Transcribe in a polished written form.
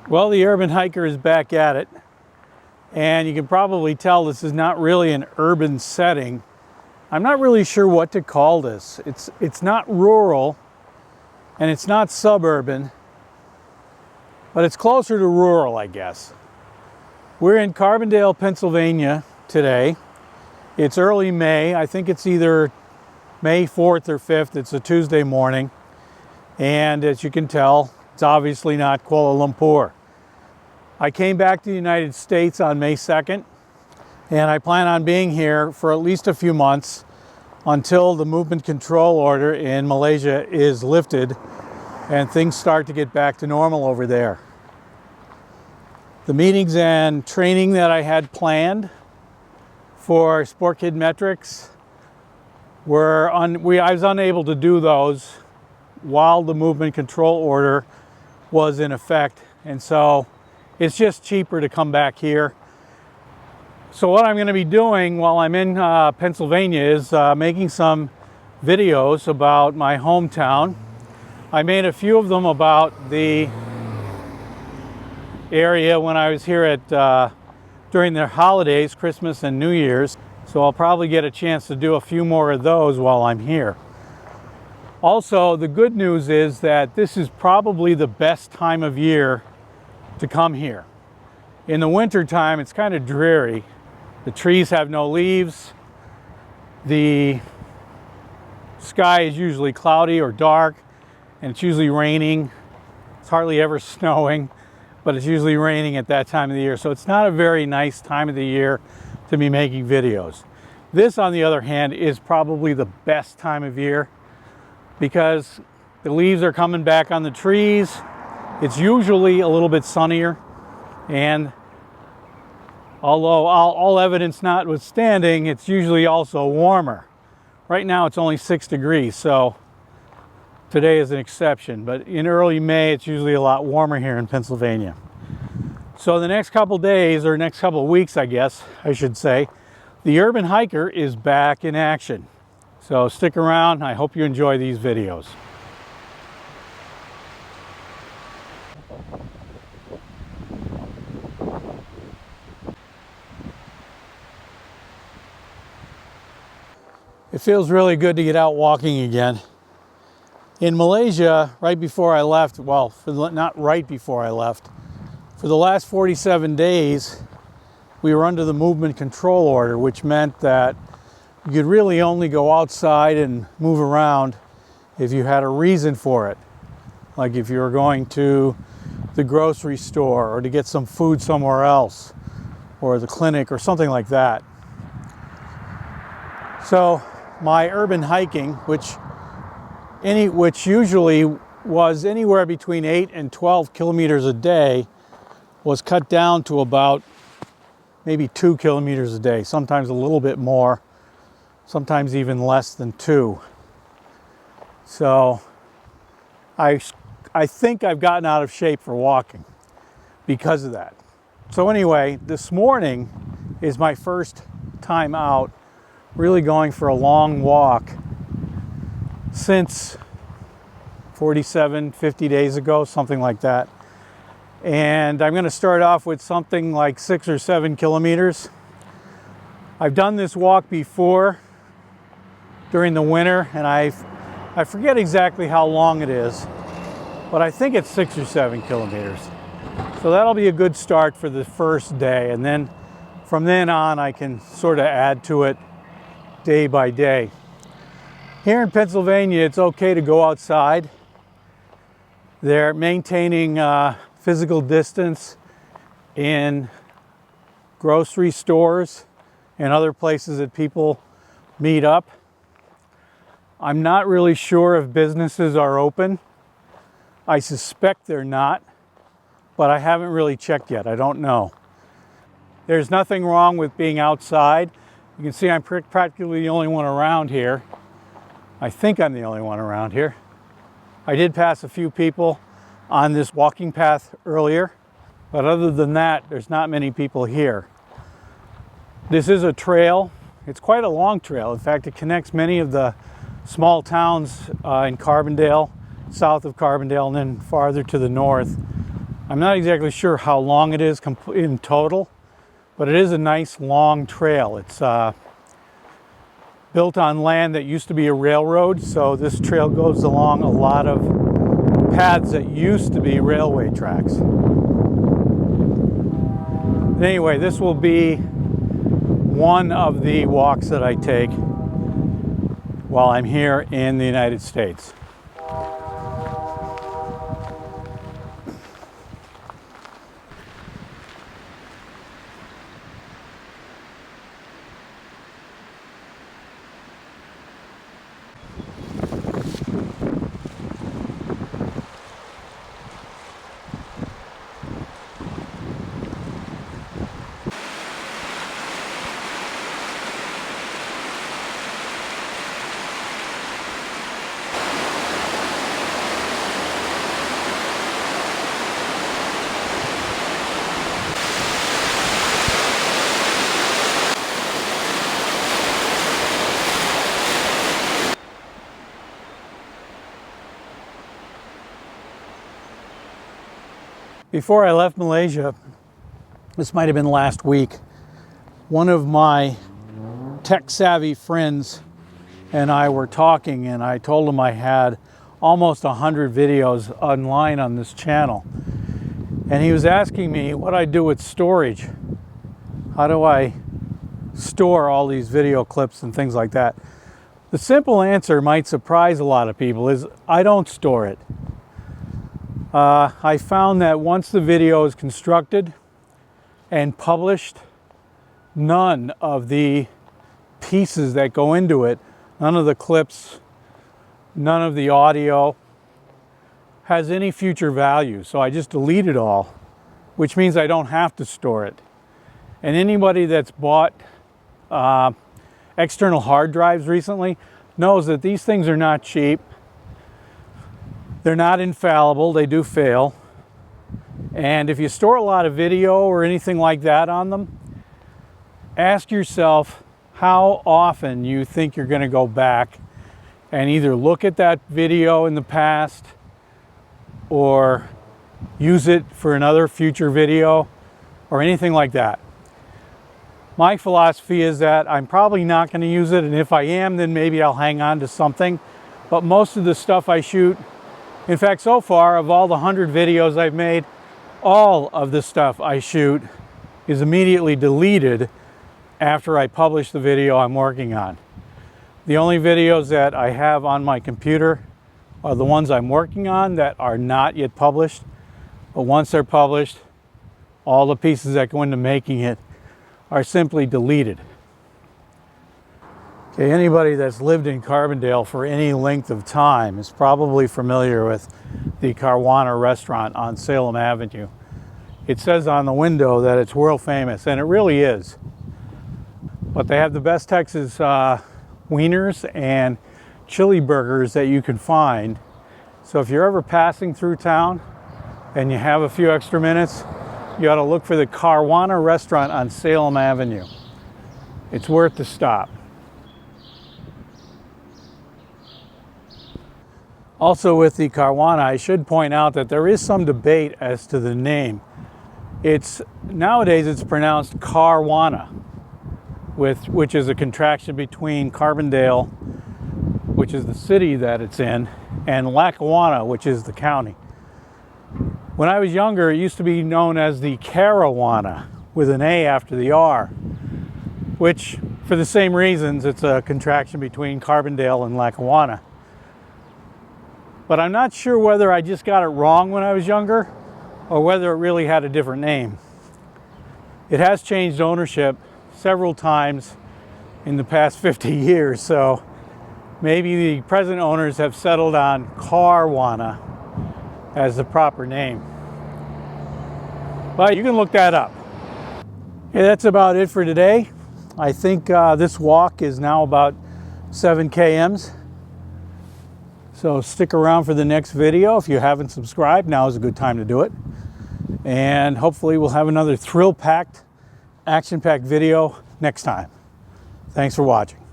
Well, the urban hiker is back at it, and you can probably tell this is not really an urban setting. I'm not really sure what to call this. It's not rural, and it's not suburban, but it's closer to rural, I guess. We're in Carbondale, Pennsylvania today. It's early May. I think it's either May 4th or 5th. It's a Tuesday morning, and as you can tell, it's obviously not Kuala Lumpur. I came back to the United States on May 2nd, and I plan on being here for at least a few months until the Movement Control Order in Malaysia is lifted and things start to get back to normal over there. The meetings and training that I had planned for Sport Kid Metrics I was unable to do those while the Movement Control Order was in effect, and so it's just cheaper to come back here. So what I'm going to be doing while I'm in Pennsylvania is making some videos about my hometown. I made a few of them about the area when I was here at during their holidays, Christmas and New Year's. So I'll probably get a chance to do a few more of those while I'm here. Also, the good news is that this is probably the best time of year to come here. In the winter time, it's kind of dreary. The trees have no leaves. The sky is usually cloudy or dark, and it's usually raining. It's hardly ever snowing, but it's usually raining at that time of the year. So it's not a very nice time of the year to be making videos. This, on the other hand, is probably the best time of year because the leaves are coming back on the trees. It's usually a little bit sunnier, and although all evidence notwithstanding, it's usually also warmer. Right now it's only 6 degrees, so today is an exception, but in early May it's usually a lot warmer here in Pennsylvania. So the next couple days, or next couple weeks I guess I should say, the urban hiker is back in action. So stick around. I hope you enjoy these videos. It feels really good to get out walking again. In Malaysia, right before I left, well, not right before I left, for the last 47 days, we were under the Movement Control Order, which meant that you could really only go outside and move around if you had a reason for it. Like if you were going to the grocery store or to get some food somewhere else, or the clinic or something like that. So my urban hiking, which usually was anywhere between 8 and 12 kilometers a day, was cut down to about maybe 2 kilometers a day, sometimes a little bit more, sometimes even less than 2. So I think I've gotten out of shape for walking because of that. So anyway, this morning is my first time out really going for a long walk since 47, 50 days ago, something like that. And I'm going to start off with something like 6 or 7 kilometers. I've done this walk before during the winter, and I forget exactly how long it is, but I think it's 6 or 7 kilometers. So that'll be a good start for the first day, and then from then on I can sort of add to it day by day. Here in Pennsylvania, it's okay to go outside. They're maintaining physical distance in grocery stores and other places that people meet up. I'm not really sure if businesses are open. I suspect they're not, but I haven't really checked yet. I don't know. There's nothing wrong with being outside. You can see I'm practically the only one around here. I think I'm the only one around here. I did pass a few people on this walking path earlier, but other than that, there's not many people here. This is a trail. It's quite a long trail. In fact, it connects many of the small towns in Carbondale, south of Carbondale, and then farther to the north I'm not exactly sure how long it is in total, but it is a nice long trail. It's built on land that used to be a railroad, so this trail goes along a lot of paths that used to be railway tracks. Anyway, this will be one of the walks that I take while I'm here in the United States. Before I left Malaysia, this might have been last week, one of my tech-savvy friends and I were talking, and I told him I had almost 100 videos online on this channel. And he was asking me what I do with storage. How do I store all these video clips and things like that? The simple answer might surprise a lot of people is I don't store it. I found that once the video is constructed and published, none of the pieces that go into it, none of the clips, none of the audio has any future value. So I just delete it all, which means I don't have to store it. And anybody that's bought external hard drives recently knows that these things are not cheap. They're not infallible, they do fail. And if you store a lot of video or anything like that on them, ask yourself how often you think you're going to go back and either look at that video in the past or use it for another future video or anything like that. My philosophy is that I'm probably not going to use it, and if I am, then maybe I'll hang on to something. But most of the stuff I shoot, in fact, so far, of all the 100 videos I've made, all of the stuff I shoot is immediately deleted after I publish the video I'm working on. The only videos that I have on my computer are the ones I'm working on that are not yet published. But once they're published, all the pieces that go into making it are simply deleted. Okay, anybody that's lived in Carbondale for any length of time is probably familiar with the Caruana restaurant on Salem Avenue. It says on the window that it's world famous, and it really is. But they have the best Texas wieners and chili burgers that you can find. So if you're ever passing through town and you have a few extra minutes, you ought to look for the Caruana restaurant on Salem Avenue. It's worth the stop. Also with the Caruana, I should point out that there is some debate as to the name. Nowadays it's pronounced Caruana, which is a contraction between Carbondale, which is the city that it's in, and Lackawanna, which is the county. When I was younger, it used to be known as the Caruana, with an A after the R, which, for the same reasons, it's a contraction between Carbondale and Lackawanna. But I'm not sure whether I just got it wrong when I was younger or whether it really had a different name. It has changed ownership several times in the past 50 years, so maybe the present owners have settled on Caruana as the proper name. But you can look that up. Okay, that's about it for today. I think this walk is now about 7 kms. So stick around for the next video. If you haven't subscribed, now is a good time to do it. And hopefully we'll have another thrill-packed, action-packed video next time. Thanks for watching.